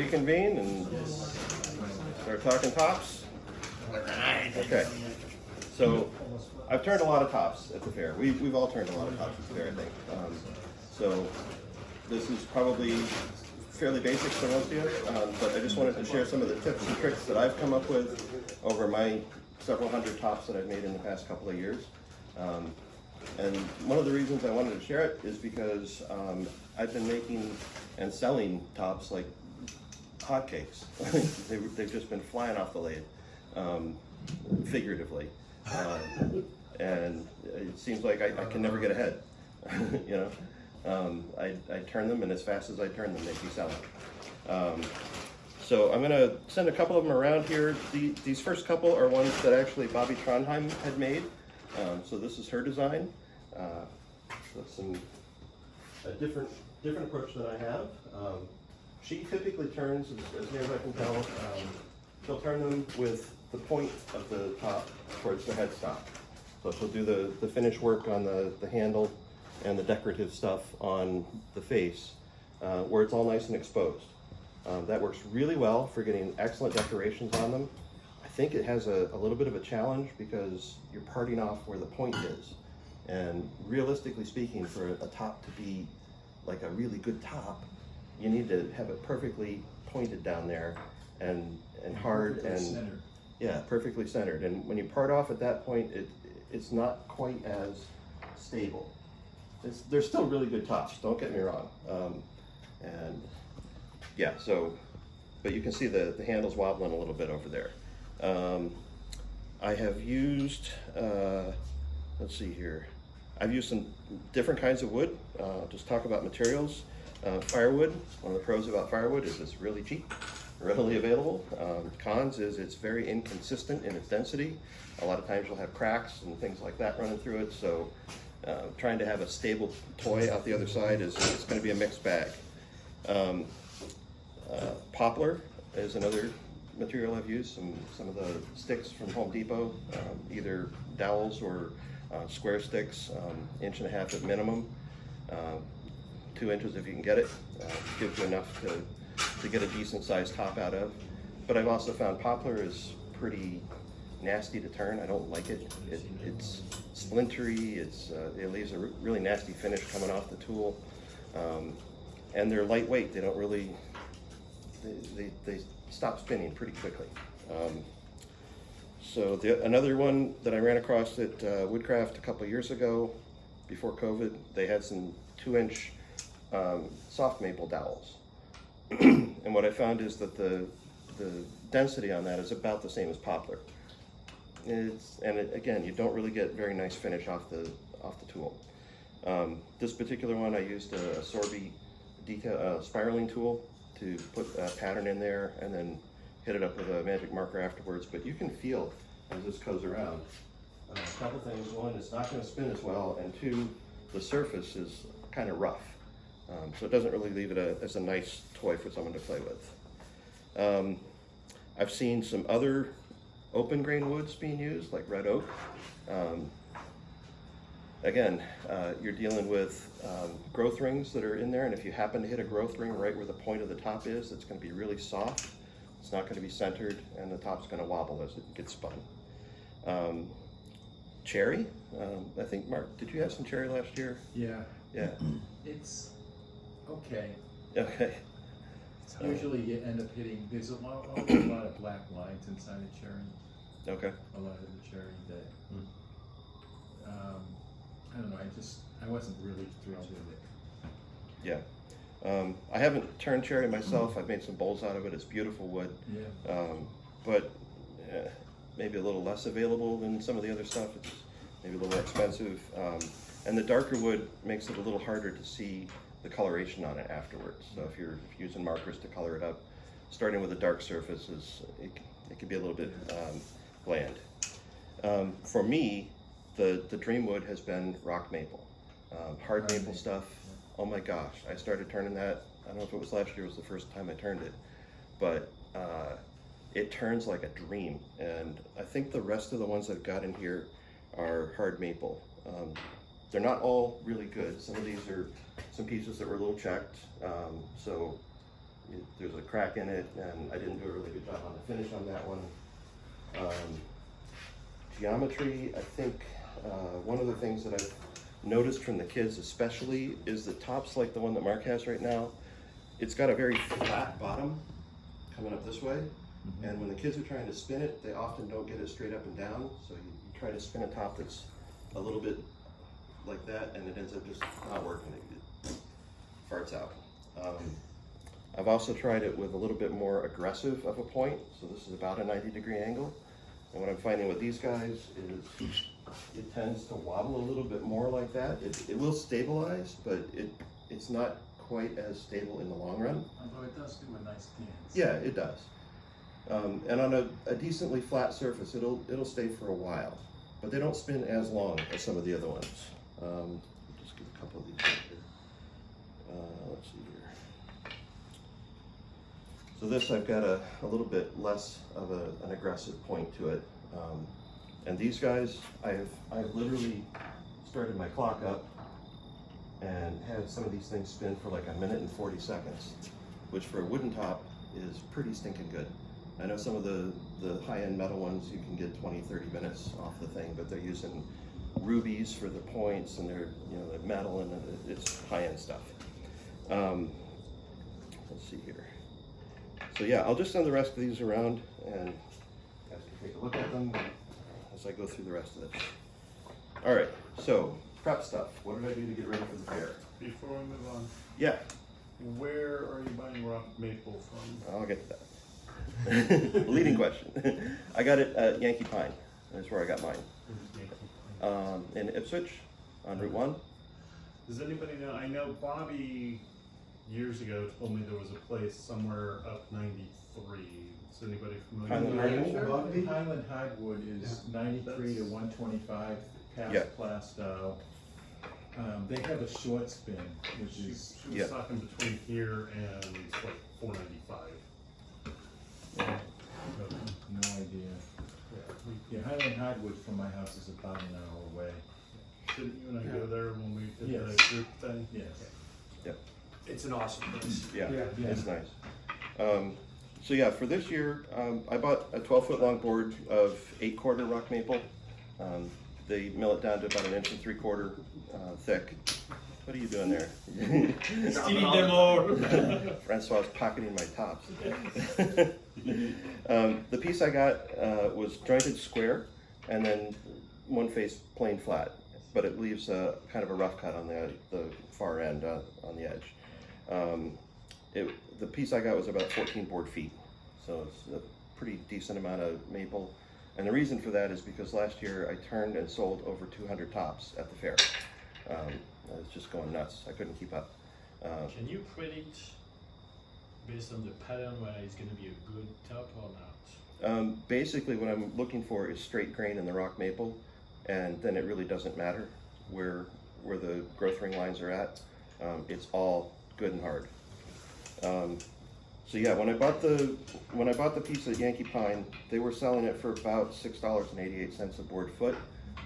reconvene and start talking tops? Okay. So I've turned a lot of tops at the fair. We've all turned a lot of tops at the fair, I think. So this is probably fairly basic for most of you, but I just wanted to share some of the tips and tricks that I've come up with over my several hundred tops that I've made in the past couple of years. And one of the reasons I wanted to share it is because I've been making and selling tops like hotcakes. They've just been flying off the lathe, figuratively. And it seems like I can never get ahead, you know. I turn them, and as fast as I turn them, they keep selling. So I'm gonna send a couple of them around here. These first couple are ones that actually Bobby Trondheim had made. So this is her design. That's a different approach than I have. She typically turns, as near as I can tell, she'll turn them with the point of the top towards the headstock. So she'll do the finish work on the handle and the decorative stuff on the face, where it's all nice and exposed. That works really well for getting excellent decorations on them. I think it has a little bit of a challenge because you're parting off where the point is. And realistically speaking, for a top to be like a really good top, you need to have it perfectly pointed down there and hard and centered. Yeah, perfectly centered. And when you part off at that point, it's not quite as stable. They're still really good tops, don't get me wrong. And yeah, so, but you can see the handle's wobbling a little bit over there. I have used, let's see here. I've used some different kinds of wood. Just talk about materials. Firewood, one of the pros about firewood is it's really cheap, readily available. Cons is it's very inconsistent in its density. A lot of times you'll have cracks and things like that running through it, so trying to have a stable toy out the other side is going to be a mixed bag. Poplar is another material I've used. Some of the sticks from Home Depot, either dowels or square sticks, 1.5 inches at minimum, 2 inches if you can get it. Gives you enough to get a decent sized top out of. But I've also found poplar is pretty nasty to turn. I don't like it. It's splintery. It leaves a really nasty finish coming off the tool. And they're lightweight. They don't really, they stop spinning pretty quickly. So another one that I ran across at Woodcraft a couple years ago, before COVID, they had some 2-inch soft maple dowels. And what I found is that the density on that is about the same as poplar. Again, you don't really get very nice finish off the tool. This particular one, I used a Sorby spiraling tool to put a pattern in there and then hit it up with a magic marker afterwards. But you can feel as this goes around. A couple things. One, it's not going to spin as well, and two, the surface is kind of rough. So it doesn't really leave it as a nice toy for someone to play with. I've seen some other open grain woods being used, like red oak. Again, you're dealing with growth rings that are in there, and if you happen to hit a growth ring right where the point of the top is, it's going to be really soft. It's not going to be centered, and the top's going to wobble as it gets spun. Cherry, I think, Mark, did you have some cherry last year? Yeah. Yeah. It's okay. Okay. Usually you end up hitting, there's a lot of black lines inside a cherry. Okay. A lot of the cherry that, I don't know, I wasn't really thrilled with it. Yeah. I haven't turned cherry myself. I've made some bowls out of it. It's beautiful wood. Yeah. But maybe a little less available than some of the other stuff. It's maybe a little more expensive. And the darker wood makes it a little harder to see the coloration on it afterwards. So if you're using markers to color it up, starting with a dark surface it can be a little bit bland. For me, the dream wood has been rock maple. Hard maple stuff, oh my gosh, I started turning that, I don't know if it was last year, was the first time I turned it, but it turns like a dream. And I think the rest of the ones I've got in here are hard maple. They're not all really good. Some of these are some pieces that were a little checked. So there's a crack in it, and I didn't do a really good job on the finish on that one. Geometry, I think one of the things that I've noticed from the kids especially is the tops like the one that Mark has right now, it's got a very flat bottom coming up this way, and when the kids are trying to spin it, they often don't get it straight up and down, so you try to spin a top that's a little bit like that, and it ends up just not working. It farts out. I've also tried it with a little bit more aggressive of a point, so this is about a 90-degree angle. And what I'm finding with these guys is it tends to wobble a little bit more like that. It will stabilize, but it's not quite as stable in the long run. Although it does do a nice dance. Yeah, it does. And on a decently flat surface, it'll stay for a while, but they don't spin as long as some of the other ones. Just get a couple of these right here. Let's see here. So this, I've got a little bit less of an aggressive point to it. And these guys, I've literally started my clock up and had some of these things spin for like 1 minute and 40 seconds, which for a wooden top is pretty stinking good. I know some of the high-end metal ones, you can get 20, 30 minutes off the thing, but they're using rubies for the points, and they're metal, and it's high-end stuff. Let's see here. So yeah, I'll just send the rest of these around, and you guys can take a look at them as I go through the rest of this. All right, so prep stuff. What did I do to get ready for the fair? Before we move on, Yeah, where are you buying rock maple from? I'll get to that. Leading question. I got it at Yankee Pine. That's where I got mine. In Ipswich, on Route 1. Does anybody know? I know Bobby years ago told me there was a place somewhere up 93. Is anybody familiar? Highland with Hardwood? that? Highland Hardwood is 93 to 125 past Yeah. class style. They have a short spin, which She is was Yeah. talking between here and like 495. no idea. Yeah, Highland Hardwood from my house is about an hour away. Didn't you and I go there when we did Yes. the group thing? Yes. It's an awesome place. Yeah, Yeah. it's nice. So yeah, for this year, I bought a 12-foot long board of 8-quarter rock maple. They mill it down to about 1 3/4 inches thick. What are you doing there? Stealing them all. Francois pocketing my tops. The piece I got was jointed square, and then one face plain flat, but it leaves a kind of a rough cut on the far end on the edge. The piece I got was about 14 board feet, so it's a pretty decent amount of maple. And the reason for that is because last year I turned and sold over 200 tops at the fair. I was just going nuts. I couldn't keep up. Can you predict based on the pattern whether it's going to be a good top or not? Basically what I'm looking for is straight grain in the rock maple, and then it really doesn't matter where the growth ring lines are at. It's all good and hard. So yeah, when I bought the piece at Yankee Pine, they were selling it for about $6.88 a board foot.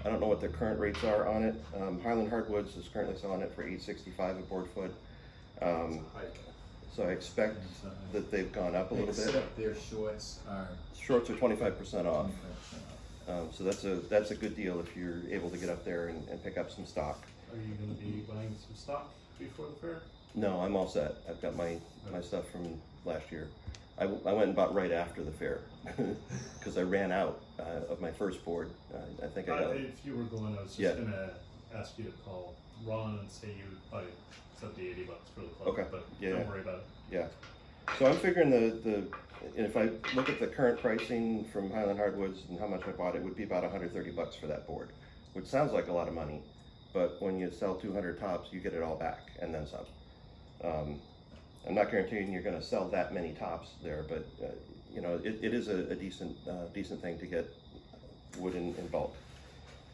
I don't know what the current rates are on it. Highland Hardwoods is currently selling it for $8.65 a board foot. So I expect that they've gone up a little bit. Except their shorts are Shorts are 25% off. 25% off. So that's a good deal if you're able to get up there and pick up some stock. Are you going to be buying some stock before the fair? No, I'm all set. I've got my stuff from last year. I went and bought right after the fair because I ran out of my first board. I think I got. If you were going, I was just going to ask you to call Ron and say you would buy $70-80 for the club. Okay. But Yeah. don't worry about it. Yeah. So I'm figuring if I look at the current pricing from Highland Hardwoods and how much I bought, it would be about $130 for that board, which sounds like a lot of money, but when you sell 200 tops, you get it all back and then some. I'm not guaranteeing you're going to sell that many tops there, but it is a decent thing to get wood in bulk.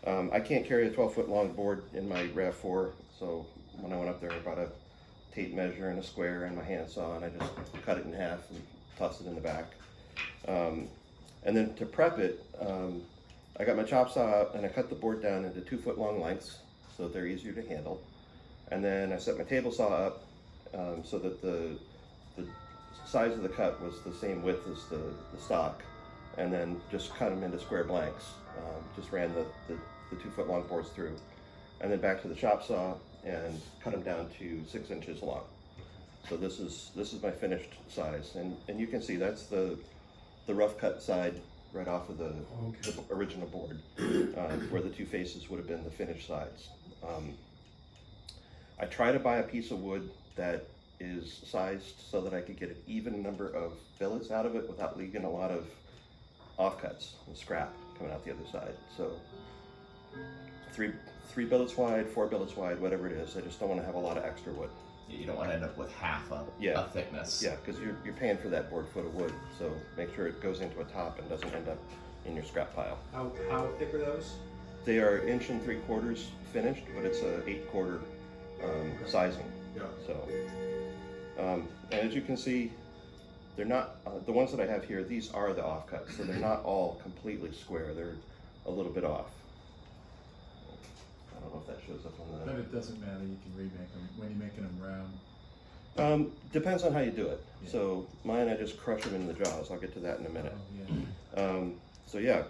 I can't carry a 12-foot long board in my RAV4, so when I went up there, I brought a tape measure and a square and my handsaw, and I just cut it in half and tossed it in the back. And then to prep it, I got my chop saw out and I cut the board down into 2-foot long lengths so that they're easier to handle. And then I set my table saw up so that the size of the cut was the same width as the stock, and then just cut them into square blanks. Just ran the 2 foot long boards through, and then back to the chop saw and cut them down to 6 inches long. So this is my finished size, and you can see that's the rough cut side right off of the original board, where the 2 faces would have been the finished sides. I try to buy a piece of wood that is sized so that I could get an even number of billets out of it without leaving a lot of offcuts and scrap coming out the other side. So three billets wide, 4 billets wide, whatever it is. I just don't want to have a lot of extra wood. You don't want to end up with half a thickness. Yeah, because you're paying for that board foot of wood, so make sure it goes into a top and doesn't end up in your scrap pile. How thick are those? They are 1 3/4 finished, but it's a 8/4 sizing. Yeah. So, and as you can see, they're not, the ones that I have here, these are the offcuts, so they're not all completely square, they're a little bit off. I don't know if that shows up on But the... it doesn't matter, you can remake them, when you're making them round. Depends on how you do it. Yeah. So mine, I just crush them in the jaws, I'll get to that in a minute. Oh, yeah. So yeah,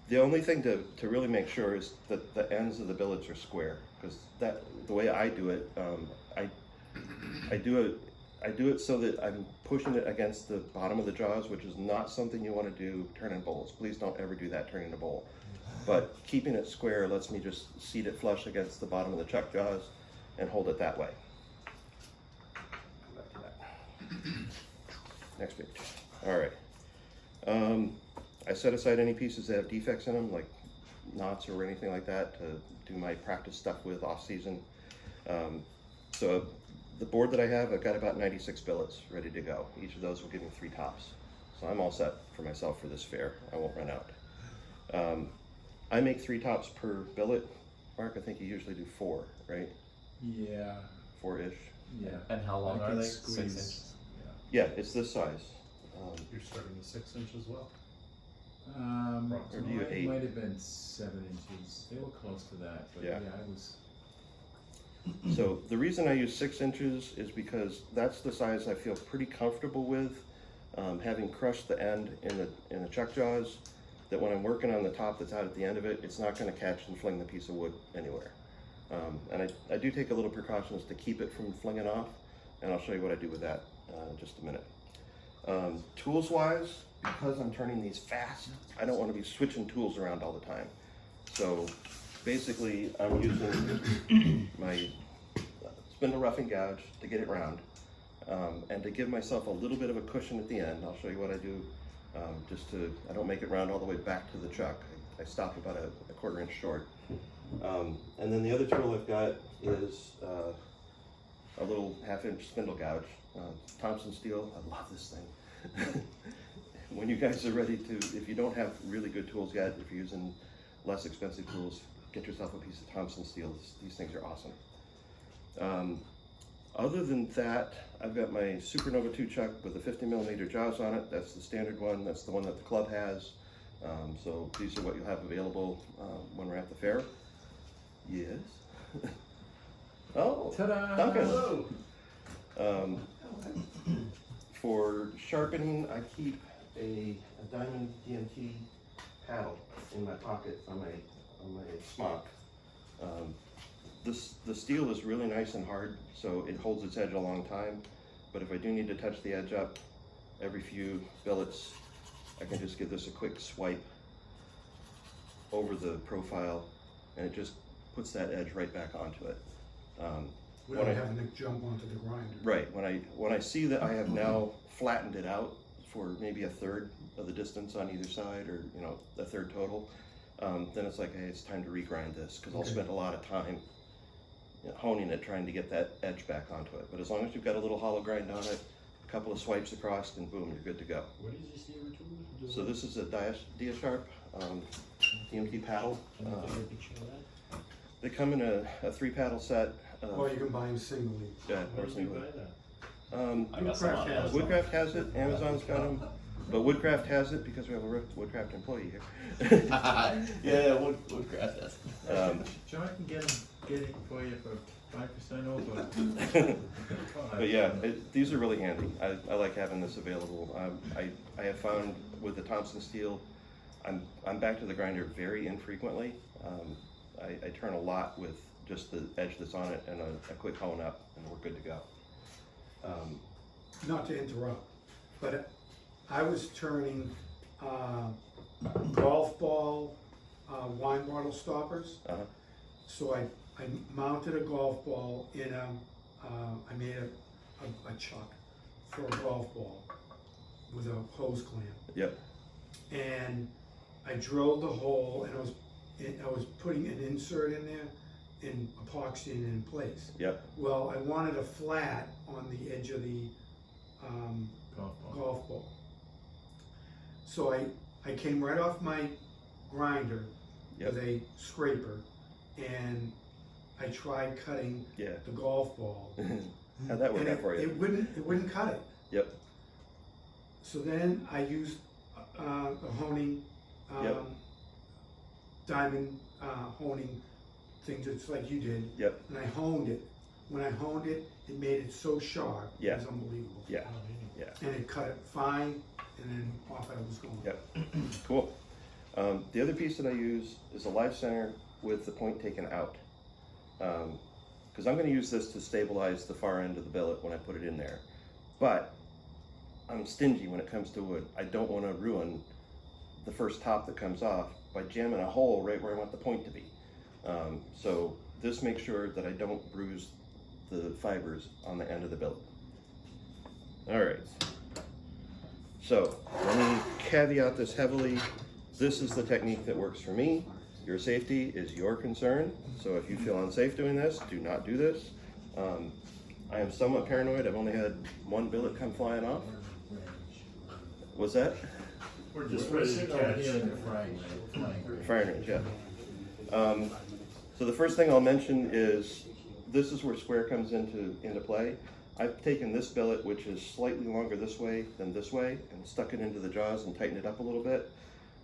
the only thing to really make sure is that the ends of the billets are square, because the way I do it, I do it so that I'm pushing it against the bottom of the jaws, which is not something you want to do turning bowls. Please don't ever do that turning a bowl. But keeping it square lets me just seat it flush against the bottom of the chuck jaws and hold it that way. Back to that. Next page. All right. I set aside any pieces that have defects in them, like knots or anything like that, to do my practice stuff with off season. So the board that I have, I've got about 96 billets ready to go. Each of those will give me 3 tops. So I'm all set for myself for this fair. I won't run out. I make 3 tops per billet. Mark, I think you usually do 4, right? Yeah, 4-ish. yeah. And how long I are can they? 6 squeeze. inches. Yeah, it's this size. You're starting with 6 inches as well. Or do you Mine 8? might have been 7 inches. They were close to that, but Yeah. yeah, I was. So the reason I use 6 inches is because that's the size I feel pretty comfortable with, having crushed the end in the chuck jaws, that when I'm working on the top that's out at the end of it, it's not going to catch and fling the piece of wood anywhere. And I do take a little precautions to keep it from flinging off, and I'll show you what I do with that in just a minute. Tools wise, because I'm turning these fast, I don't want to be switching tools around all the time. So basically I'm using my spindle roughing gouge to get it round, and to give myself a little bit of a cushion at the end. I'll show you what I do, I don't make it round all the way back to the chuck. I stop about a 1/4 inch short. And then the other tool I've got is a little 1/2 inch spindle gouge, Thompson steel. I love this thing. When you guys are ready to, if you don't have really good tools yet, if you're using less expensive tools, get yourself a piece of Thompson steel. These things are awesome. Other than that, I've got my Supernova 2 chuck with the 50mm jaws on it. That's the standard one. That's the one that the club has. So these are what you'll have available when we're at the fair. Yes. Oh, Ta-da! Duncan. For sharpening, I keep a diamond DMT paddle in my pocket on my smock. The steel is really nice and hard, so it holds its edge a long time. But if I do need to touch the edge up every few billets, I can just give this a quick swipe over the profile, and it just puts that edge right back onto it. Without having to jump onto the grinder. Right, when I see that I have now flattened it out for maybe 1/3 of the distance on either side, or 1/3 total, then it's like, hey, it's time to regrind this, because I'll spend a lot of time honing it, trying to get that edge back onto it. But as long as you've got a little hollow grind on it, a couple of swipes across, and boom, you're good to go. What is this here tool? So this is a Diasharp DMT paddle. Can you take a picture of that? They come in a 3 paddle set. Or you can buy them singly. Yeah, Where or do you singly. buy that? I got some on Amazon. Woodcraft has it, Amazon's got them, but Woodcraft has it because we have a Woodcraft employee here. yeah, Woodcraft does. John can get it for you for 5% over. But yeah, these are really handy. I like having this available. I have found with the Thompson steel, I'm back to the grinder very infrequently. I turn a lot with just the edge that's on it and a quick hone up, and we're good to go. Not to interrupt, but I was turning golf ball wine bottle stoppers. So I mounted a golf ball in I made a chuck for a golf ball with a hose clamp. Yep. And I drilled the hole, and I was putting an insert in there and epoxying it in place. Yep. Well, I wanted a flat on the edge of the golf ball. So I came right off my grinder with a scraper, and I tried cutting the golf ball. How'd that work out for you? It wouldn't cut it. Yep. So then I used the honing, diamond honing thing, just like you did. Yep. And I honed it. When I honed it, it made it so sharp. It was unbelievable. Yeah. Yeah. And it cut it fine, and then off I was going. Yep. Cool. The other piece that I use is a live center with the point taken out. Because I'm going to use this to stabilize the far end of the billet when I put it in there. But I'm stingy when it comes to wood. I don't want to ruin the first top that comes off by jamming a hole right where I want the point to be. So this makes sure that I don't bruise the fibers on the end of the billet. All right. So let me caveat this heavily. This is the technique that works for me. Your safety is your concern. So if you feel unsafe doing this, do not do this. I am somewhat paranoid. I've only had one billet come flying off. What's that? We're just We're ready to sitting over catch. here in the frying range. Firing range, yeah. So the first thing I'll mention is this is where square comes into play. I've taken this billet, which is slightly longer this way than this way, and stuck it into the jaws and tightened it up a little bit.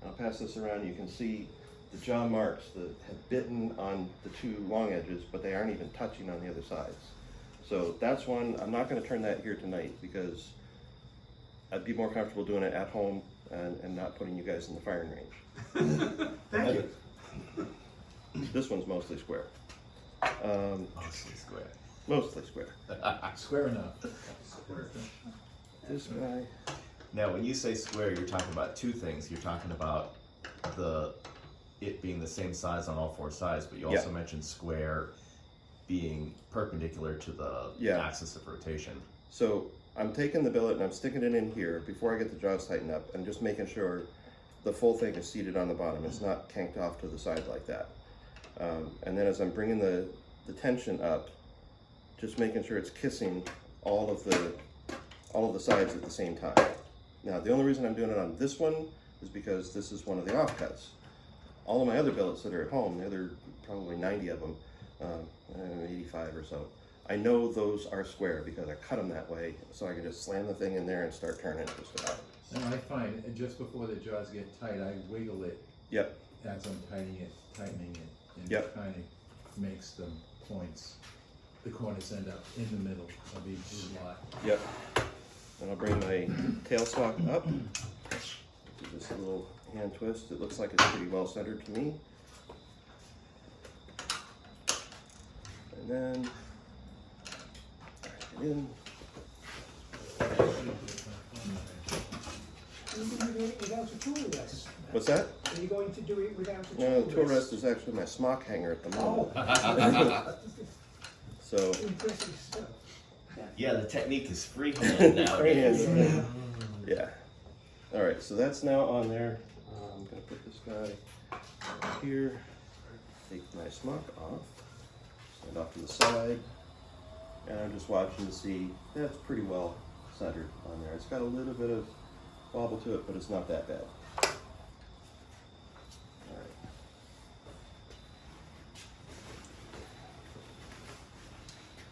I'll pass this around. You can see the jaw marks that have bitten on the two long edges, but they aren't even touching on the other sides. So that's one. I'm not going to turn that here tonight because I'd be more comfortable doing it at home and not putting you guys in the firing range. Thank you. This one's mostly square. Mostly square. Mostly square. Square enough. This guy. Now, when you say square, you're talking about two things. You're talking about it being the same size on all four sides, but you also mentioned square being perpendicular to the axis of rotation. So I'm taking the billet and I'm sticking it in here before I get the jaws tightened up and just making sure the full thing is seated on the bottom. It's not kanked off to the side like that. And then as I'm bringing the tension up, just making sure it's kissing all of the sides at the same time. Now, the only reason I'm doing it on this one is because this is one of the offcuts. All of my other billets that are at home, the other probably 90 of them, 85 or so, I know those are square because I cut them that way, so I can just slam the thing in there and start turning it just about. And I find just before the jaws get tight, I wiggle it Yep. as I'm tightening it, and Yep. it kind of makes the points, the corners end up in the middle of each slot. Yep. And I'll bring my tailstock up. Do this little hand twist. It looks like it's pretty well centered to me. And then right in. Are you going to do it without a tool rest? What's that? Are you going to do it without a tool No, rest? the tool rest is actually my smock hanger at the moment. Oh. So Impressive stuff. Yeah, the technique is freehand nowadays. yeah. All right, so that's now on there. I'm gonna put this guy here. Take my smock off. Stand off to the side, and I'm just watching to see that's pretty well centered on there. It's got a little bit of wobble to it, but it's not that bad. All right.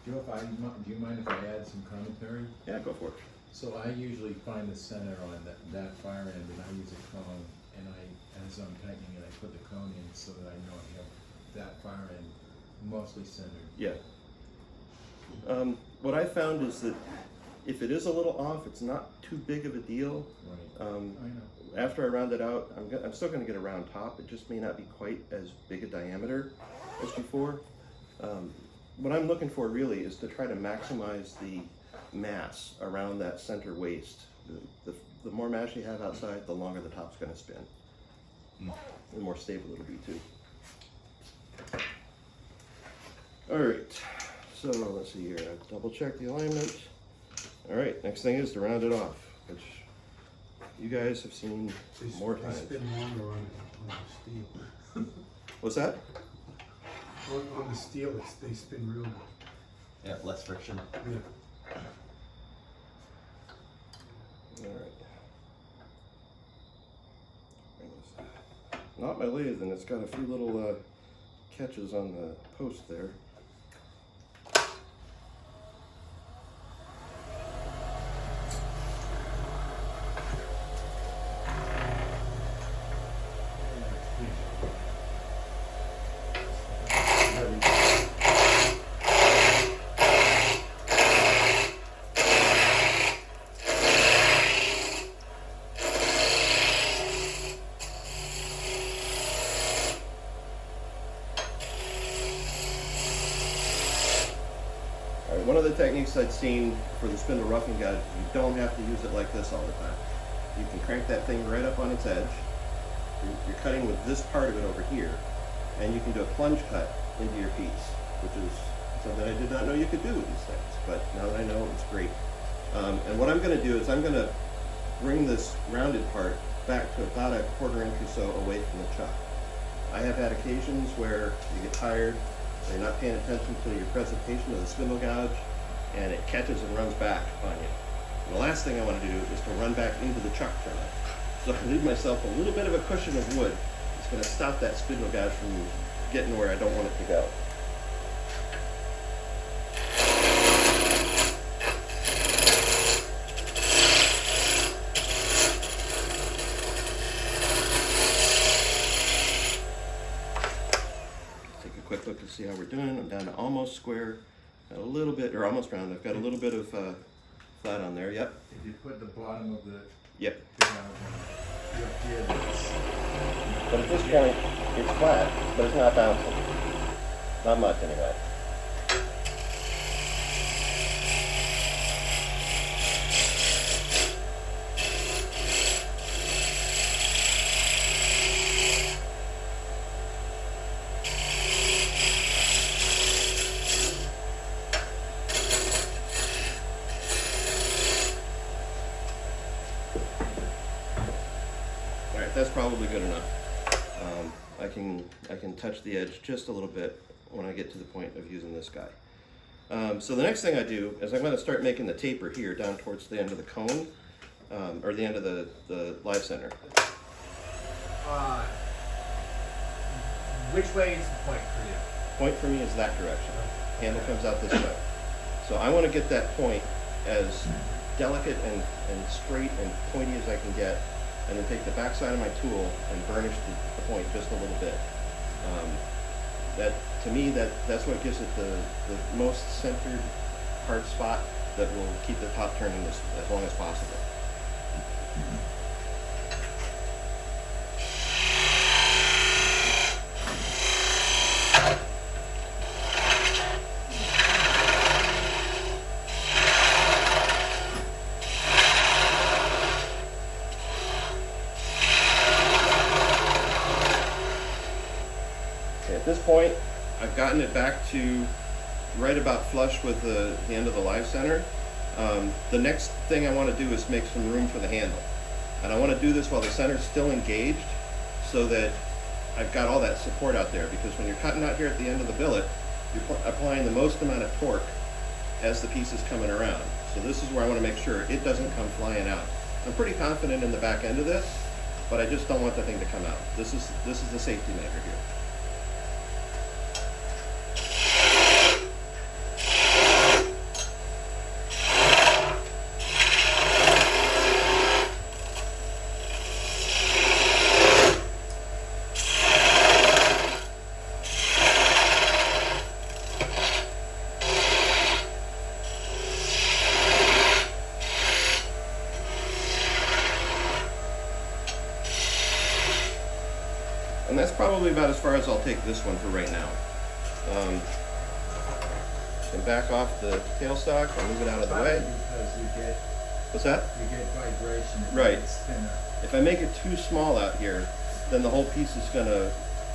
Joe, do you mind if I add some commentary? Yeah, go for it. So I usually find the center on that fire end, and I use a cone, and as I'm tightening it, I put the cone in so that I know I have that fire end mostly centered. Yeah. What I found is that if it is a little off, it's not too big of a deal. Right. I know. After I round it out, I'm still going to get a round top. It just may not be quite as big a diameter as before. What I'm looking for really is to try to maximize the mass around that center waist. The more mass you have outside, the longer the top's going to spin. The more stable it'll be too. All right, so let's see here. I've double checked the alignment. All right, next thing is to round it off, which you guys have seen more They times. spin longer on the steel. What's that? On the steel, they spin real good. Yeah, less friction. Yeah. All right. Not my lathe, and it's got a few little catches on the post there. One of the techniques I'd seen for the spindle roughing guide, you don't have to use it like this all the time. You can crank that thing right up on its edge. You're cutting with this part of it over here, and you can do a plunge cut into your piece, which is something I did not know you could do with these things, but now that I know, it's great. And what I'm going to do is I'm going to bring this rounded part back to about a 1/4 inch or so away from the chuck. I have had occasions where you get tired, or you're not paying attention to your presentation of the spindle gouge, and it catches and runs back on you. And the last thing I want to do is to run back into the chuck turner. So I leave myself a little bit of a cushion of wood. It's going to stop that spindle gouge from getting where I don't want it to go. Quick look to see how we're doing. I'm down to almost square, got a little bit, or almost round. I've got a little bit of flat on there. Yep. If you put the bottom of the Yep. down here, that's But at this point, it's flat, but it's not bouncing. Not much anyway. That's probably good enough. I can touch the edge just a little bit when I get to the point of using this guy. So the next thing I do is I'm going to start making the taper here down towards the end of the cone, or the end of the live center. Which way is the point for you? Point for me is that direction. Handle comes out this way. So I want to get that point as delicate and straight and pointy as I can get, and then take the back side of my tool and burnish the point just a little bit. That, to me, that's what gives it the most centered hard spot that will keep the top turning as long as possible. At this point, I've gotten it back to right about flush with the end of the live center. The next thing I want to do is make some room for the handle. And I want to do this while the center is still engaged so that I've got all that support out there, because when you're cutting out here at the end of the billet, you're applying the most amount of torque as the piece is coming around. So this is where I want to make sure it doesn't come flying out. I'm pretty confident in the back end of this, but I just don't want the thing to come out. This is the safety measure here. And that's probably about as far as I'll take this one for right now. Can back off the tailstock and move it out of the way. Because What's that? you get vibration. It Right. gets thinner. If I make it too small out here, then the whole piece is gonna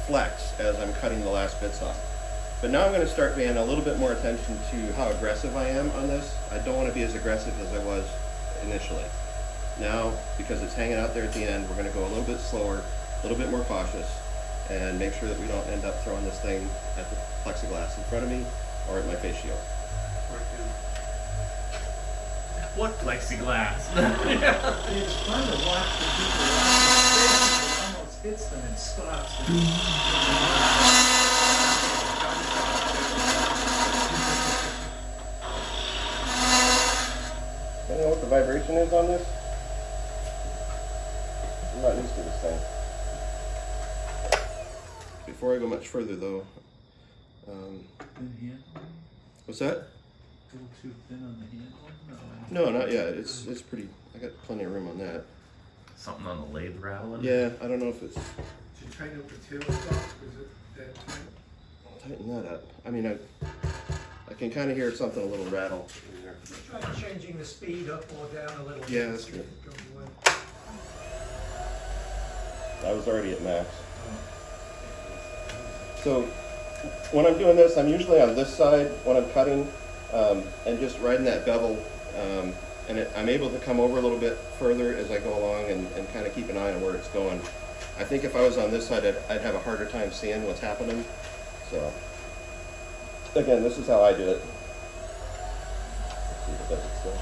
flex as I'm cutting the last bits off. But now I'm gonna start paying a little bit more attention to how aggressive I am on this. I don't wanna be as aggressive as I was initially. Now, because it's hanging out there at the end, we're gonna go a little bit slower, a little bit more cautious, and make sure that we don't end up throwing this thing at the plexiglass in front of me or at my face shield. What plexiglass? It's fun to watch the people it almost hits them and stops. I don't know what the vibration is on this. I'm not used to this thing. Before I go much further though, Thin handle? what's that? A little too thin on the handle? No, not yet. It's pretty, I got plenty of room on that. Something on the lathe rattling? Yeah, I don't know if it's, Did you tighten up the tailstock? Is it that tight? tighten that up. I mean, I can kind of hear something a little rattle. Try changing the speed up or down a little. Yeah, bit, that's see true. if it goes away. I was already at max. So when I'm doing this, I'm usually on this side when I'm cutting and just riding that bevel. I'm able to come over a little bit further as I go along and kind of keep an eye on where it's going. I think if I was on this side, I'd have a harder time seeing what's happening. So again, this is how I do it. Let's see if it does it still.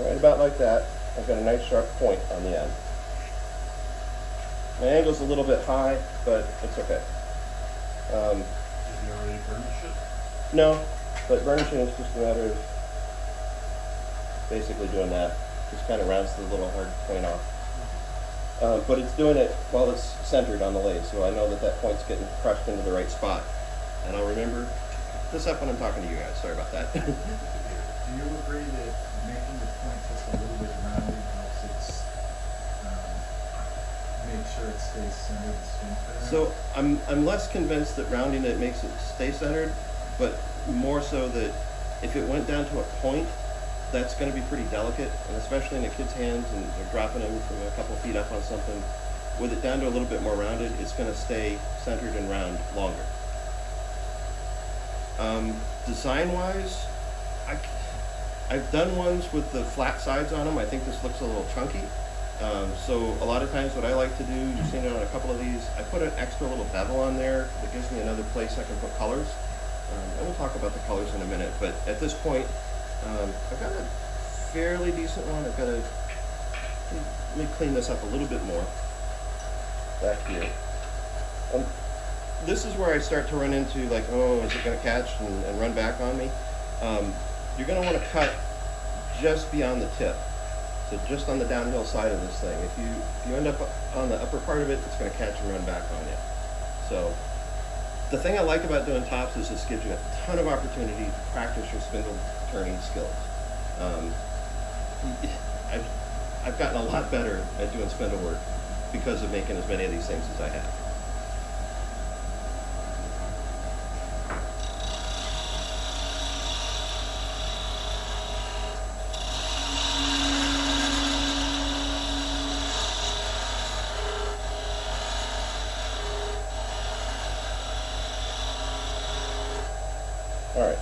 Right about like that. I've got a nice sharp point on the end. My angle's a little bit high, but it's okay. Did you already burnish it? No, but burnishing is just a matter of basically doing that. Just kind of rounds the little hard point off. But it's doing it while it's centered on the lathe, so I know that that point's getting crushed into the right spot. And I'll remember this up when I'm talking to you guys. Sorry about that. Do you agree that making the point just a little bit rounded helps it, make sure it stays centered and spin better? So I'm less convinced that rounding it makes it stay centered, but more so that if it went down to a point, that's going to be pretty delicate, and especially in a kid's hands, and they're dropping them from a couple feet up on something. With it down to a little bit more rounded, it's going to stay centered and round longer. Design-wise, I've done ones with the flat sides on them. I think this looks a little chunky. So a lot of times what I like to do, you've seen it on a couple of these, I put an extra little bevel on there that gives me another place I can put colors. And we'll talk about the colors in a minute, but at this point, I've got a fairly decent one. I've got to, let me clean this up a little bit more back here. This is where I start to run into like, oh, is it going to catch and run back on me? You're going to want to cut just beyond the tip. So just on the downhill side of this thing. If you end up on the upper part of it, it's going to catch and run back on you. So the thing I like about doing tops is this gives you a ton of opportunity to practice your spindle turning skills. I've gotten a lot better at doing spindle work because of making as many of these things as I have. All right,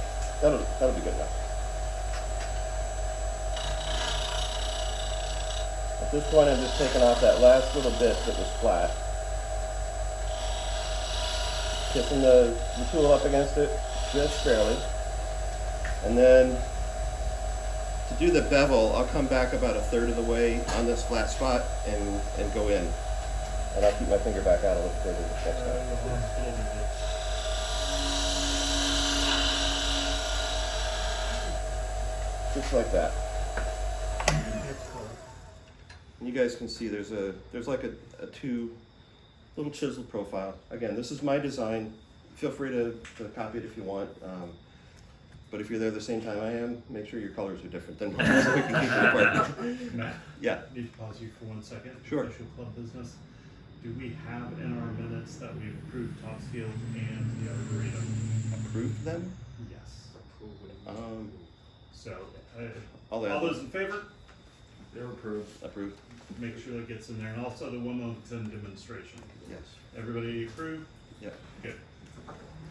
that'll be good enough. At this point, I'm just taking off that last little bit that was flat, kissing the tool up against it just barely, and then to do the bevel, I'll come back about a third of the way on this flat spot and go in, and I'll keep my finger back out a little further next time. Just like that. That's And you guys can see there's like a two little chisel profile. Again, this is my design. Feel free to copy it if you want. But if you're there the same time I am, make sure your colors are different than mine so we can keep it apart. Matt, Yeah. need to pause you for 1 second. Sure. Official club business. Do we have in our minutes that we've approved Topsfield and the Arboretum? Approve them? Yes. So, So, I'll add all them. those in favor? They're approved. Approved? Make sure it gets in there, and also the one that's in demonstration. Yes. Everybody approve? Yeah. Good.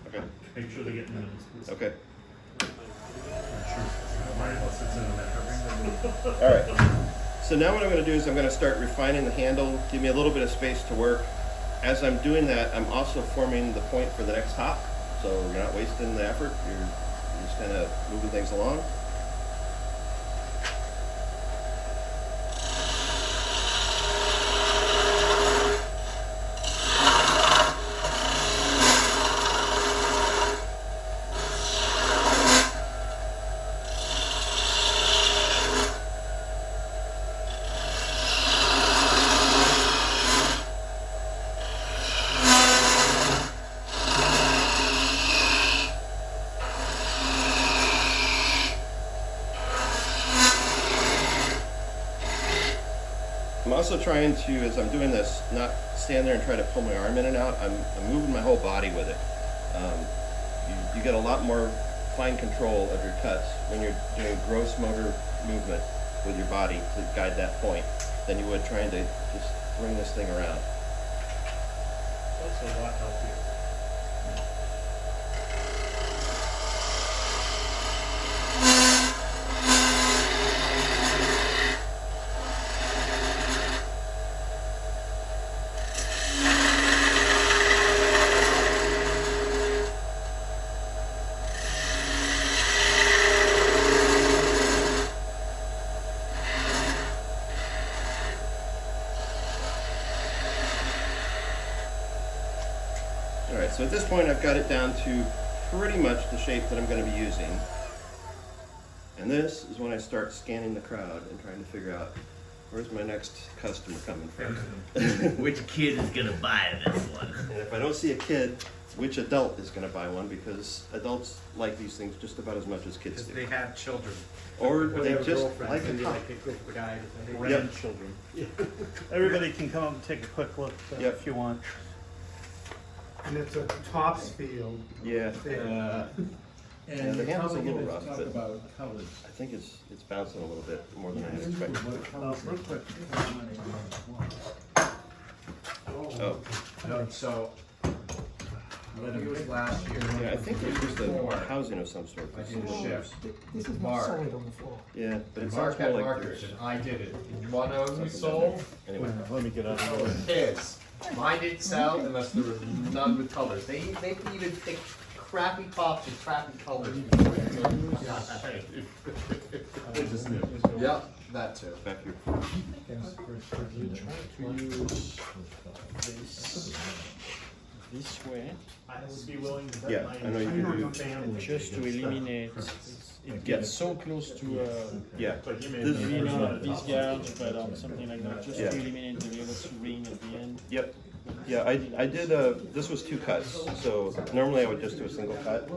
Okay. Make sure they get in the minutes, please. Okay. Unless it's in the minutes. All right. So now what I'm going to do is I'm going to start refining the handle, give me a little bit of space to work. As I'm doing that, I'm also forming the point for the next top. So you're not wasting the effort. You're just kind of moving things along. I'm also trying to, as I'm doing this, not stand there and try to pull my arm in and out. I'm moving my whole body with it. You get a lot more fine control of your cuts when you're doing gross motor movement with your body to guide that point than you would trying to just bring this thing around. Also a lot healthier. Alright, so at this point I've got it down to pretty much the shape that I'm going to be using. And this is when I start scanning the crowd and trying to figure out where's my next customer coming from. Which kid is gonna buy this one? And if I don't see a kid, which adult is going to buy one? Because adults like these things just about as much as kids Because do. they have children. Or Or they have just girlfriends, like and a you top. like a good guy. Grandchildren. Everybody can come up and take a quick look Yep. if you want. And it's a Topsfield. Yeah, And the you're handle's a probably little gonna rough, talk but- about colors. I think it's bouncing a little bit more than I had expected. What colors real quick. Oh, No, so, I think it was last year. yeah, I think there's just a housing of some sort. I did a shift. This is Mark. not solid on the floor. Yeah, but it And sounds Mark more had like markers, there's and I did it. One of them something sold, down there. Anyway, Let me get out of his. Mine didn't sell unless there was none with colors. They even pick crappy tops with crappy colors. Yep, that too. back here. This way, I would be willing to bet Yeah, my I know you entire can do- family just to against that. eliminate, it gets so close to, Yeah, But you may This- be maybe the not first this one. gouge, but something like that, just Yeah. to eliminate the little ring at the end. yep. Yeah, I did, this was 2 cuts, so normally I would just do a single cut.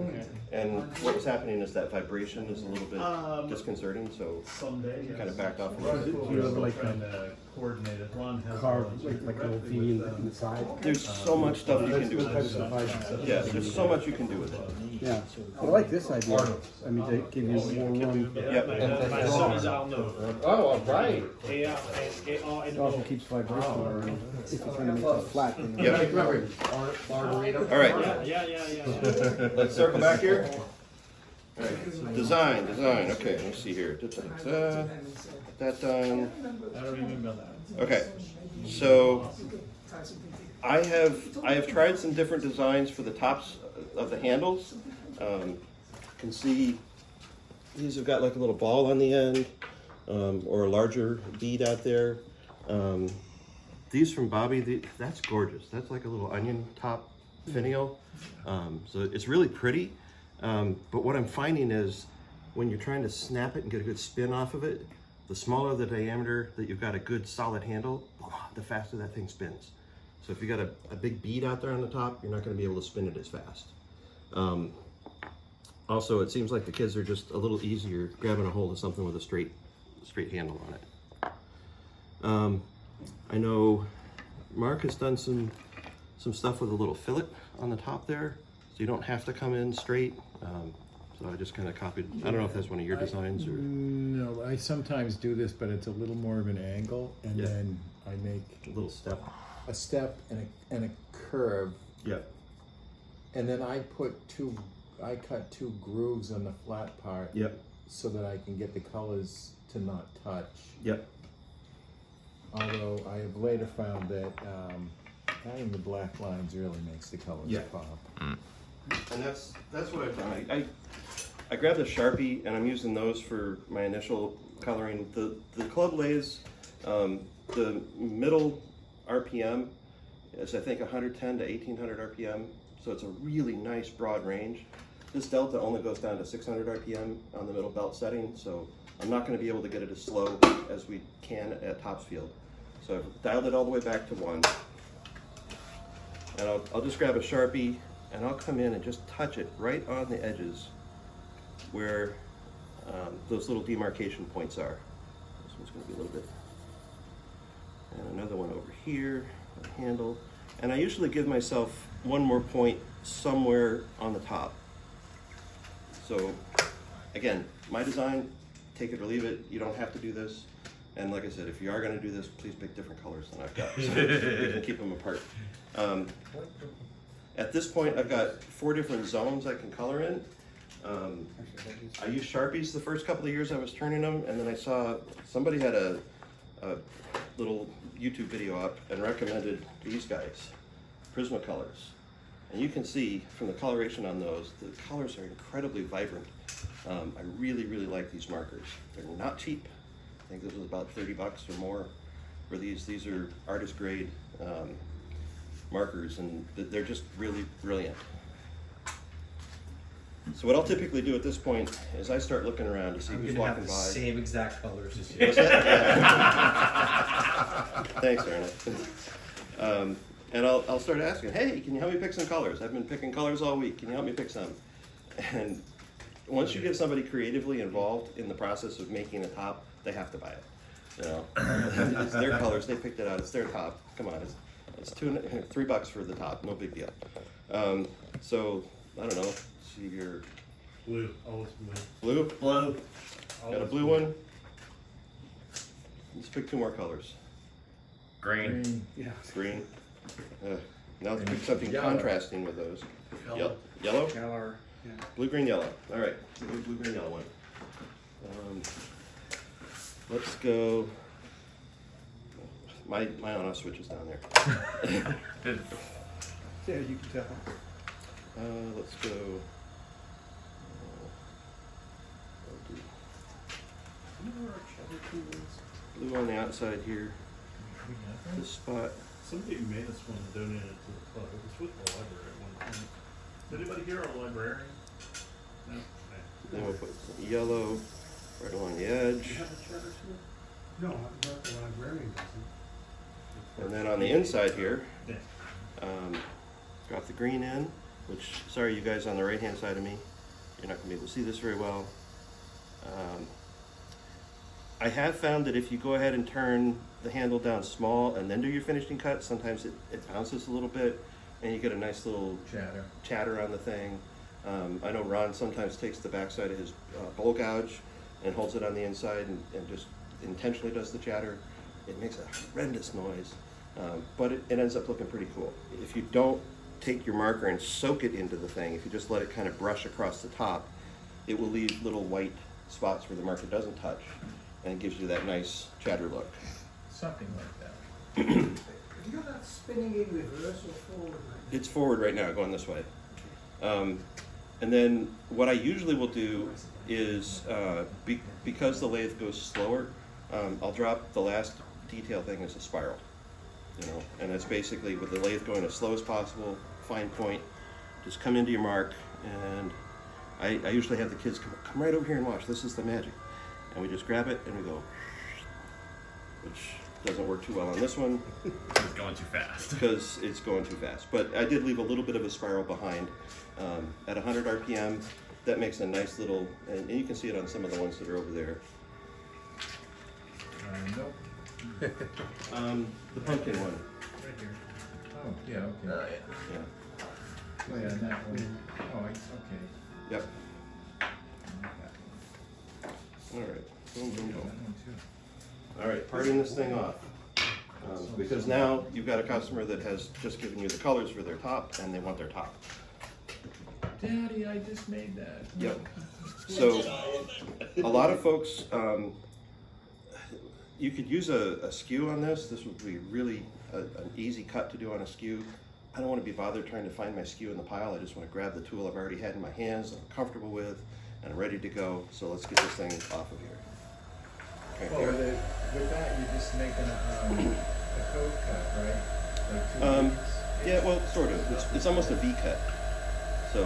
And what was happening is that vibration is a little bit disconcerting, so Someday, yes. kind of backed off a little bit. We're like trying to coordinate it. Ron has like a little V in the side. There's so much stuff you can do with this. Yeah, there's so much you can do with it. Yeah, I like this idea. I mean, they give you more room. Yep. My son is Arnaud. Oh, all right. It also keeps vibration around. If you're trying to make it flat. then- Yep. Remember, Margarita. All right, Yeah. let's circle back here. All right, design, okay, let me see here. Da-da-da-da. Get that done. I don't remember that. Okay, so I have tried some different designs for the tops of the handles. You can see these have got like a little ball on the end, or a larger bead out there. These from Bobby, that's gorgeous. That's like a little onion top finial. So it's really pretty. But what I'm finding is when you're trying to snap it and get a good spin off of it, the smaller the diameter that you've got a good solid handle, the faster that thing spins. So if you got a big bead out there on the top, you're not going to be able to spin it as fast. Also, it seems like the kids are just a little easier grabbing a hold of something with a straight handle on it. I know Mark has done some stuff with a little fillet on the top there, so you don't have to come in straight. So I just kind of copied. I don't know if that's one of your designs or. No, I sometimes do this, but it's a little more of an angle, and Yeah. then I make A little step. a step and a curve, Yeah. and then I cut two grooves on the flat part. Yep. So that I can get the colors to not touch. Yep. Although I have later found that adding the black lines really makes the colors Yeah. pop. And that's what I've done. I grabbed a Sharpie and I'm using those for my initial coloring. The club lays, the middle RPM is I think 110 to 1800 RPM, so it's a really nice broad range. This delta only goes down to 600 RPM on the middle belt setting, so I'm not going to be able to get it as slow as we can at Topsfield. So I've dialed it all the way back to 1. And I'll just grab a Sharpie and I'll come in and just touch it right on the edges where those little demarcation points are. This one's going to be a little bit. And another one over here, the handle. And I usually give myself one more point somewhere on the top. So again, my design, take it or leave it. You don't have to do this. And like I said, if you are going to do this, please pick different colors than I've got, so we can keep them apart. At this point, I've got 4 different zones I can color in. I used Sharpies the first couple of years I was turning them, and then I saw somebody had a little YouTube video up and recommended these guys, Prismacolors. And you can see from the coloration on those, the colors are incredibly vibrant. I really, really like these markers. They're not cheap. I think this was about 30 bucks or more for these. These are artist grade markers, and they're just really brilliant. So what I'll typically do at this point is I start looking around to see who's walking by. Same exact colors as you. What's that? Yeah. Thanks, Ernest. And I'll start asking, hey, can you help me pick some colors? I've been picking colors all week. Can you help me pick some? And once you get somebody creatively involved in the process of making a top, they have to buy it. You know, it's their colors. They picked it out. It's their top. Come on, it's $3 for the top. No big deal. So I don't know. See your Blue, always blue. blue. Blue. Got a Always blue one. Let's pick 2 more colors. Green. Yeah. Green. Now let's pick something Yellow. contrasting with those. Yellow. Yellow? Yellow. Yeah. Blue, green, yellow. All right. Blue, green, yellow one. Let's go. My on-off switch is down there. Yeah, you can tell. Let's go. Blue on the outside here. This spot. Somebody made us one and donated it to the club. It was with the library at one point. Is anybody here a librarian? No? Okay. Then we'll put some yellow right along the Do you edge. have a charter school? No, not the librarian doesn't. And then on the inside here, Yeah. drop the green in, which, sorry you guys on the right hand side of me, you're not gonna be able to see this very well. I have found that if you go ahead and turn the handle down small and then do your finishing cut, sometimes it bounces a little bit and you get a nice little chatter on the thing. I know Ron sometimes takes the backside of his bowl gouge and holds it on the inside and just intentionally does the chatter. It makes a horrendous noise, but it ends up looking pretty cool. If you don't take your marker and soak it into the thing, if you just let it kind of brush across the top, it will leave little white spots where the marker doesn't touch, and it gives you that nice chatter look. Something like that. You're not spinning in reverse or forward right It's forward right now, going this way. And then what I usually will do is, because the lathe goes slower, I'll drop the last detail thing as a spiral. You know, and that's basically with the lathe going as slow as possible, fine point, just come into your mark, and I usually have the kids come right over here and watch. This is the magic. And we just grab it and we go which doesn't work too well on this one It's going too fast. because it's going too fast. But I did leave a little bit of a spiral behind. At 100 RPM, that makes a nice little, and you can see it on some of the ones that are over there. Nope. The pumpkin one. Right here. Oh, yeah, okay. Yeah. Oh, yeah, that one. Oh, it's okay. Yep. Okay. All right. Boom, boom, That boom. one too. All right, parting this thing off. Because now you've got a customer that has just given you the colors for their top, and they want their top. Daddy, I just made that. Yep. So, a lot of folks, you could use a skew on this. This would be really an easy cut to do on a skew. I don't want to be bothered trying to find my skew in the pile. I just want to grab the tool I've already had in my hands, that I'm comfortable with, and I'm ready to go. So let's get this thing off of here. Okay, Well, here. with that, you're just making a code cut, right? Like two Um, beads? Yeah, well, sort of. It's almost a V cut. So,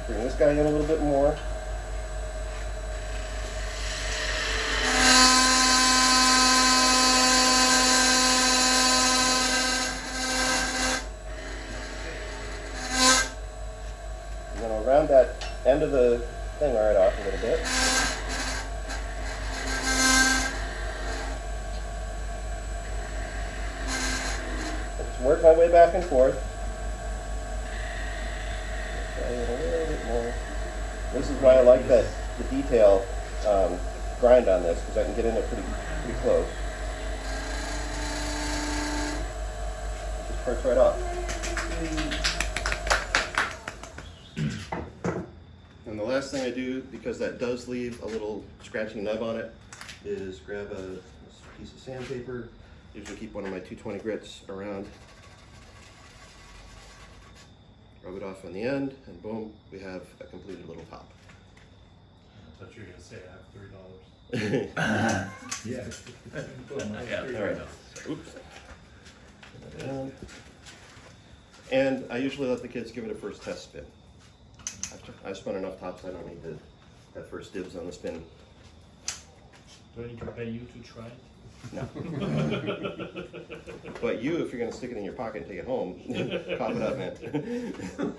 bring this guy in a little bit more. And then I'll round that end of the thing right off a little bit. Just work my way back and forth. Try it a little bit more. This is why I like the detail grind on this, because I can get in it pretty close. Just perks right off. And the last thing I do, because that does leave a little scratching nub on it, is grab a piece of sandpaper. Usually keep one of my 220 grits around. Rub it off on the end, and boom, we have a completed little top. I thought you were gonna say I have $3. Yeah. Boom, I Yeah, agree. All right. Oops. And I usually let the kids give it a first test spin. I've spun enough tops, I don't need to have first dibs on the spin. Do I need to pay you to try it? No. But you, if you're gonna stick it in your pocket and take it home, cough it up, man.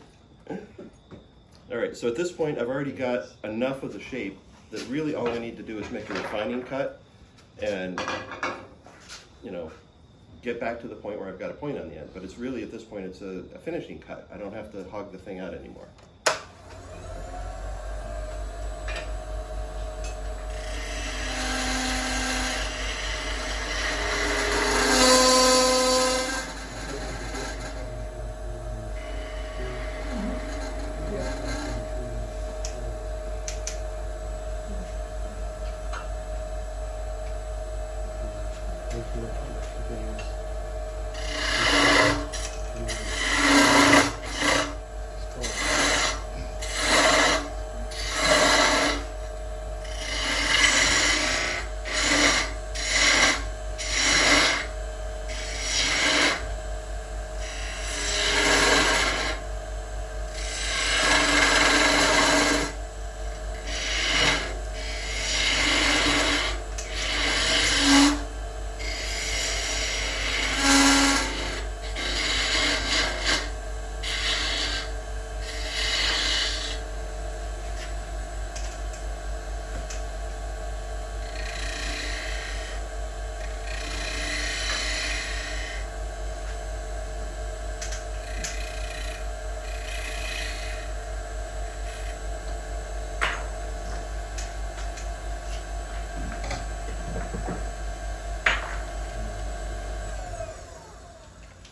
All right, so at this point, I've already got enough of the shape that really all I need to do is make a refining cut and, you know, get back to the point where I've got a point on the end. But it's really, at this point, it's a finishing cut. I don't have to hog the thing out anymore.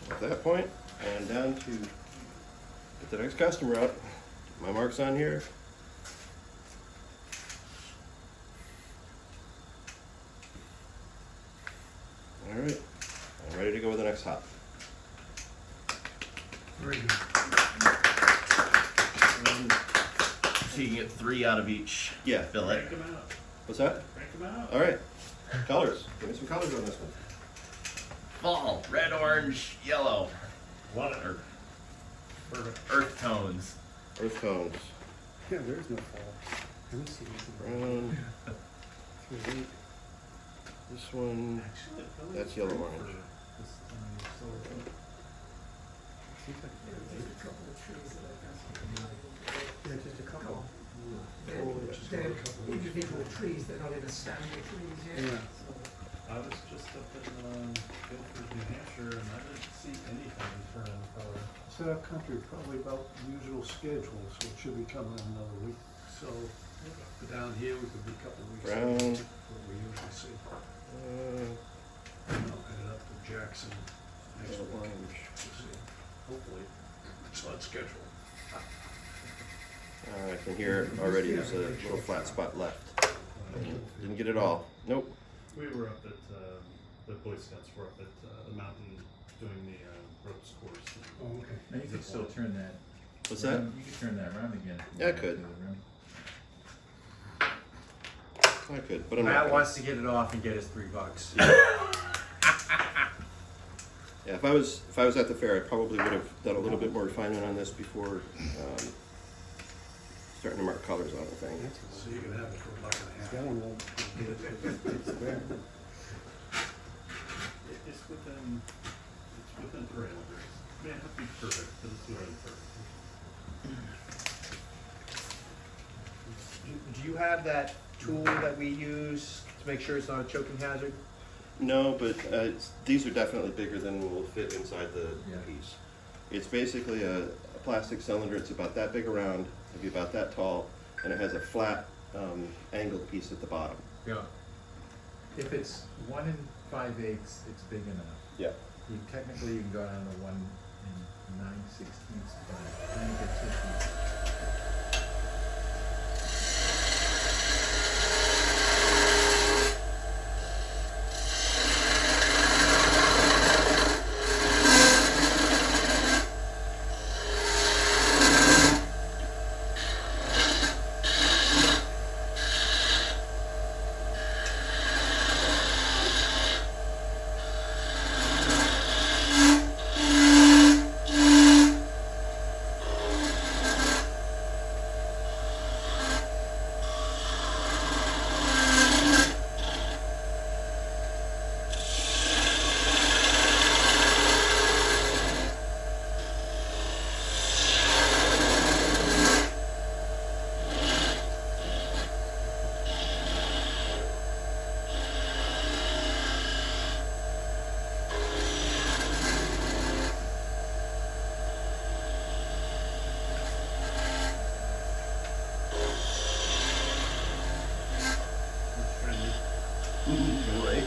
At that point, I am down to get the next customer up. My mark's on here. All right, I'm ready to go with the next hop. Very good. So you can get 3 out of each Yeah. fillet. Break them out. What's that? Break them out. All right, colors. Give me some colors on this one. Fall, red, orange, yellow, Love it. or Perfect. earth tones. Earth tones. Yeah, there's no fall. I don't see anything. Brown. Through eight. This one, Actually, it really that's is yellow great orange. for this time of solar. Seems like Yeah, just a couple of trees that I've got. Yeah, just a couple. They're individual trees, they're not in a stand of trees yet. Yeah. I was just up in Guilford, New Hampshire, and I didn't see anything turn in color. Set up country, probably about the usual schedule, so it should be coming in another week. So, but down here, we could be a couple of weeks. Brown. later, What we usually see. I'll head up to Jackson next Yellow week. orange. We'll see. Hopefully, it's on schedule. I can hear already there's a little flat spot left. Didn't get it all. Nope. We were up at, the Boy Scouts were up at the mountain doing the ropes course. Oh, okay. Now you can still turn that. What's that? You can turn that around again. Yeah, I could. I could, but I'm not. Matt gonna. wants to get it off and get his $3. Yeah, if I was at the fair, I probably would have done a little bit more refinement on this before starting to mark colors on the thing. So you can have it for $1.50. That one won't. It's square. It's within parameters. It may not be perfect, but it's within parameters. Do you have that tool that we use to make sure it's not a choking hazard? No, but these are definitely bigger than will fit inside the Yeah. piece. It's basically a plastic cylinder. It's about that big around, maybe about that tall, and it has a flat angled piece at the bottom. Yeah. If it's 1 5/8, it's big enough. Yeah. Technically, you can go down to 1 9/16, but then it gets tricky. Right.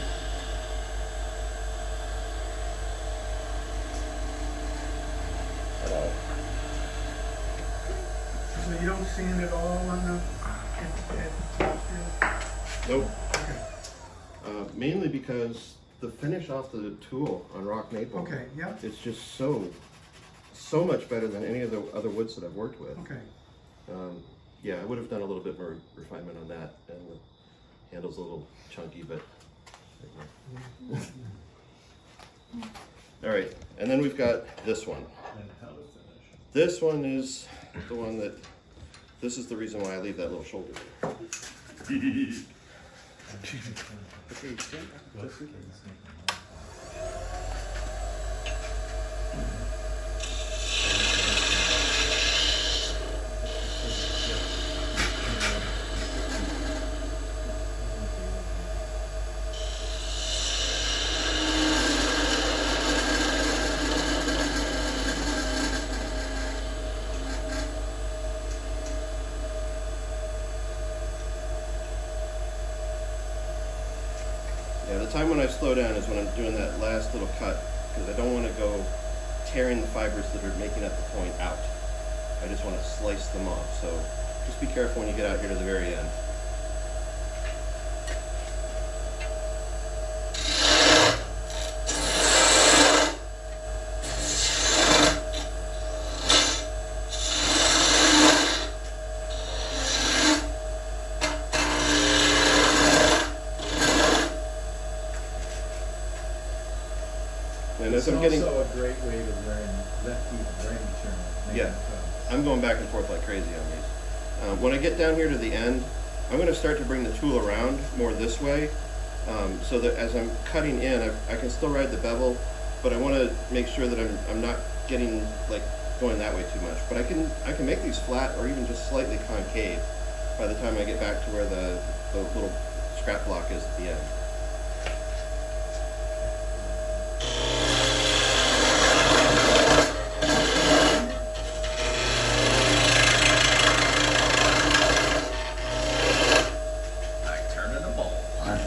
So you don't sand it all on the, at top here? Nope. Okay, Mainly because the finish off the tool on rock maple. okay, yep, It's just so much better than any of the other woods that I've worked with. okay. Yeah, I would have done a little bit more refinement on that, and the handle's a little chunky, but. All right, and then we've got this one. And how to finish. This one is the one that, this is the reason why I leave that little shoulder. Yeah, the time when I slow down is when I'm doing that last little cut, because I don't want to go tearing the fibers that are making up the point out. I just want to slice them off, so just be careful when you get out here to the very end. And It's as I'm getting, also a great way to learn lefty and righty turn. making Yeah. cuts. I'm going back and forth like crazy on these. When I get down here to the end, I'm going to start to bring the tool around more this way so that as I'm cutting in, I can still ride the bevel, but I want to make sure that I'm not getting like going that way too much. But I can make these flat or even just slightly concave by the time I get back to where the little scrap block is at the end. Like turning a ball. All right.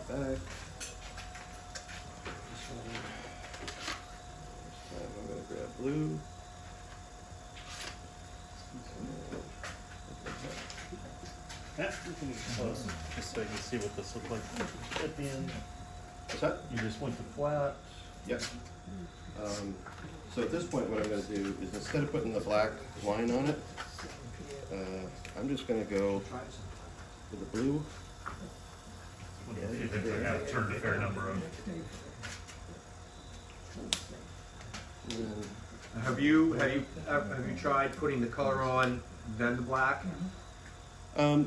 Back. This time I'm going to grab blue. Yeah, you can get close, just so you can see what this looks like at the end. What's that? You just went to flat. Yep. So at this point, what I'm going to do is instead of putting the black line on it, I'm just going to go with the blue. You think I gotta turn a fair number of. And then Have you tried putting the color on then the black? yeah,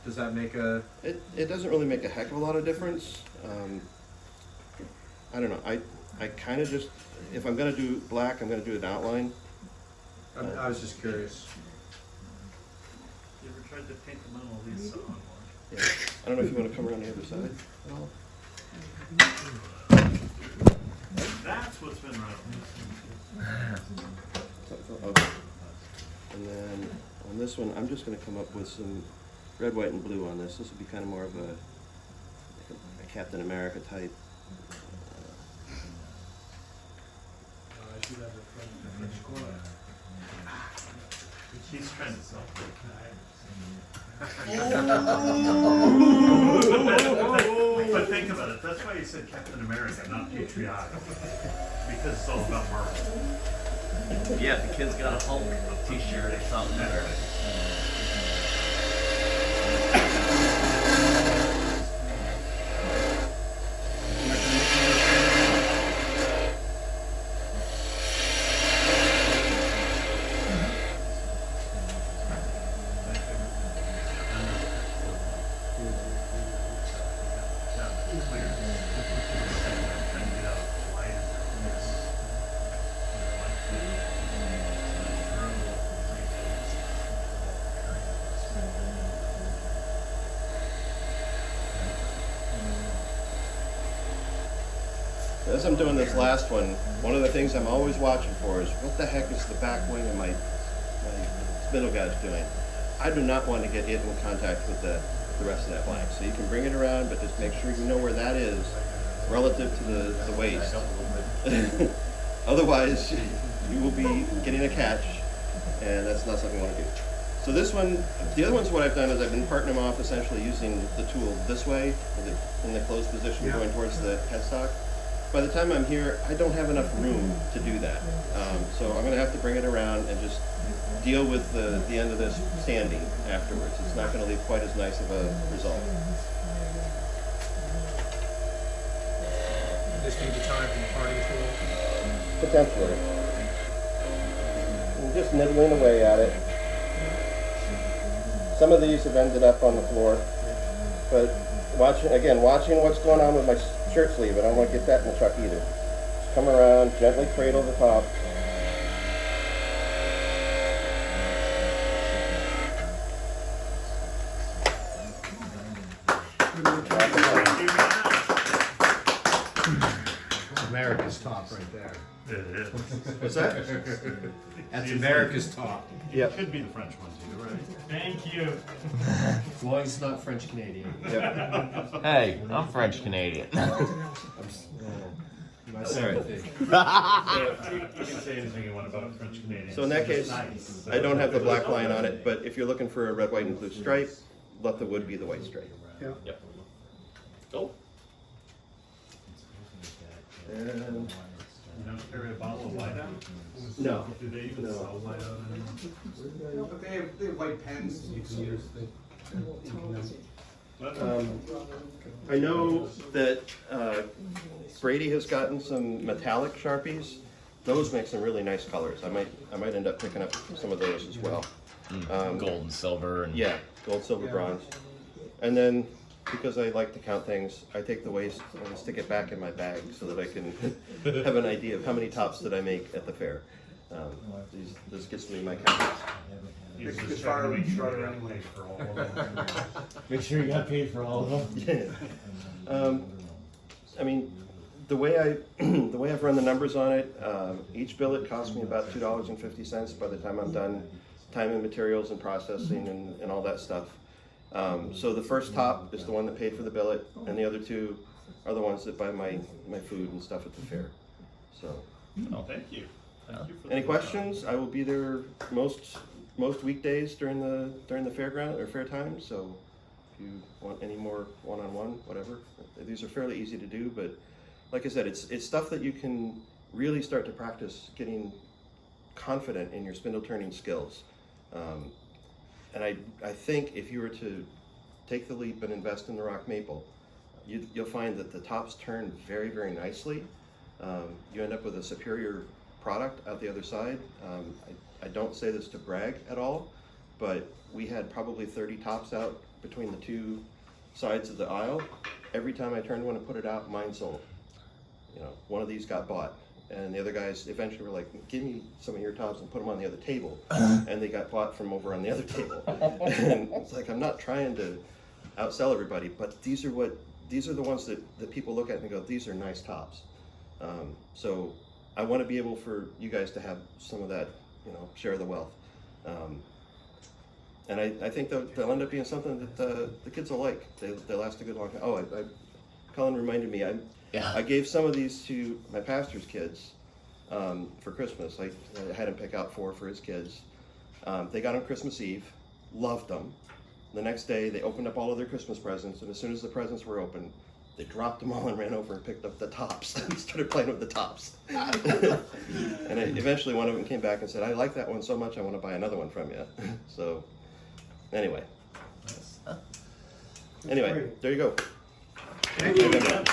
Does that make a? it doesn't really make a heck of a lot of difference. I don't know. I kind of just, if I'm going to do black, I'm going to do an outline. I was just curious. You ever tried to paint the Mona Lisa on one? Yeah. I don't know if you want to come around the other side at all. That's what's been wrong. Okay. And then on this one, I'm just going to come up with some red, white, and blue on this. This will be kind of more of a Captain America type. I should have a friend in the squad. She's trying to sell fake. But think about it, that's why you said Captain America, not patriotic. Because it's all about Marvel. Yeah, if the kid's got a Hulk t-shirt or something. Or... As I'm doing this last one of the things I'm always watching for is what the heck is the back wing of my spindle gouge doing? I do not want to get it in contact with the rest of that blank. So you can bring it around, but just make sure you know where that is relative to the waist. Otherwise, you will be getting a catch, and that's not something you want to do. So this one, the other ones, what I've done is I've been parting them off essentially using the tool this way, in the closed position going towards the headstock. By the time I'm here, I don't have enough room to do that. So I'm going to have to bring it around and just deal with the end of this sanding afterwards. It's not going to leave quite as nice of a result. This may be time for the parting tool. Potentially. I'm just nibbling away at it. some of these have ended up on the floor, but watching what's going on with my shirt sleeve, I don't want to get that in the truck either. Just come around, gently cradle the top. America's top right there. It is. What's that? That's America's top. Yep. It could be the French one too, right? Thank you. As long as it's not French Canadian. Yep. Hey, I'm French Canadian. My sympathy. You can say anything you want about French Canadians. So in that They're case, nice. I don't have the black line on it, but if you're looking for a red, white, and blue stripe, let the wood be the white stripe. Yeah. Yep. Go. And You don't carry a bottle of white out? no. Do they even sell white out anymore? But they have white pens you can use. I know that Brady has gotten some metallic Sharpies. Those make some really nice colors. I might end up picking up some of those as well. Gold and silver and Yeah, gold, silver, bronze. And then, because I like to count things, I take the waste and stick it back in my bag so that I can have an idea of how many tops did I make at the fair. This gets me my count. He's It's just fire checking to make sure starter you're anyway. paid for all of them. Make sure you got paid for all of them. Yeah. I mean, the way I've run the numbers on it, each billet costs me about $2.50 by the time I'm done, time and materials and processing and all that stuff. So the first top is the one that paid for the billet, and the other two are the ones that buy my food and stuff at the fair. So, Oh, thank you. Thank you for any the- questions? I will be there most weekdays during the fairground or fair time. So, if you want any more one-on-one, whatever, these are fairly easy to do. But like I said, it's stuff that you can really start to practice getting confident in your spindle turning skills. And I think if you were to take the leap and invest in the rock maple, you'll find that the tops turn very, very nicely. You end up with a superior product out the other side. I don't say this to brag at all, but we had probably 30 tops out between the two sides of the aisle. Every time I turned one and put it out, mine sold. You know, one of these got bought. And the other guys eventually were like, give me some of your tops and put them on the other table. And they got bought from over on the other table. And it's like, I'm not trying to outsell everybody, but these are the ones that people look at and go, these are nice tops. So I want to be able for you guys to have some of that, share the wealth. And I think they'll end up being something that the kids will like. They last a good long time. Oh, Colin reminded me, I gave some of these to my pastor's kids for Christmas. I had him pick out 4 for his kids. They got them Christmas Eve, loved them. The next day, they opened up all of their Christmas presents, and as soon as the presents were open, they dropped them all and ran over and picked up the tops and started playing with the tops. And eventually one of them came back and said, I like that one so much, I want to buy another one from you. So, anyway. Anyway, there you go. Thank you. Remember.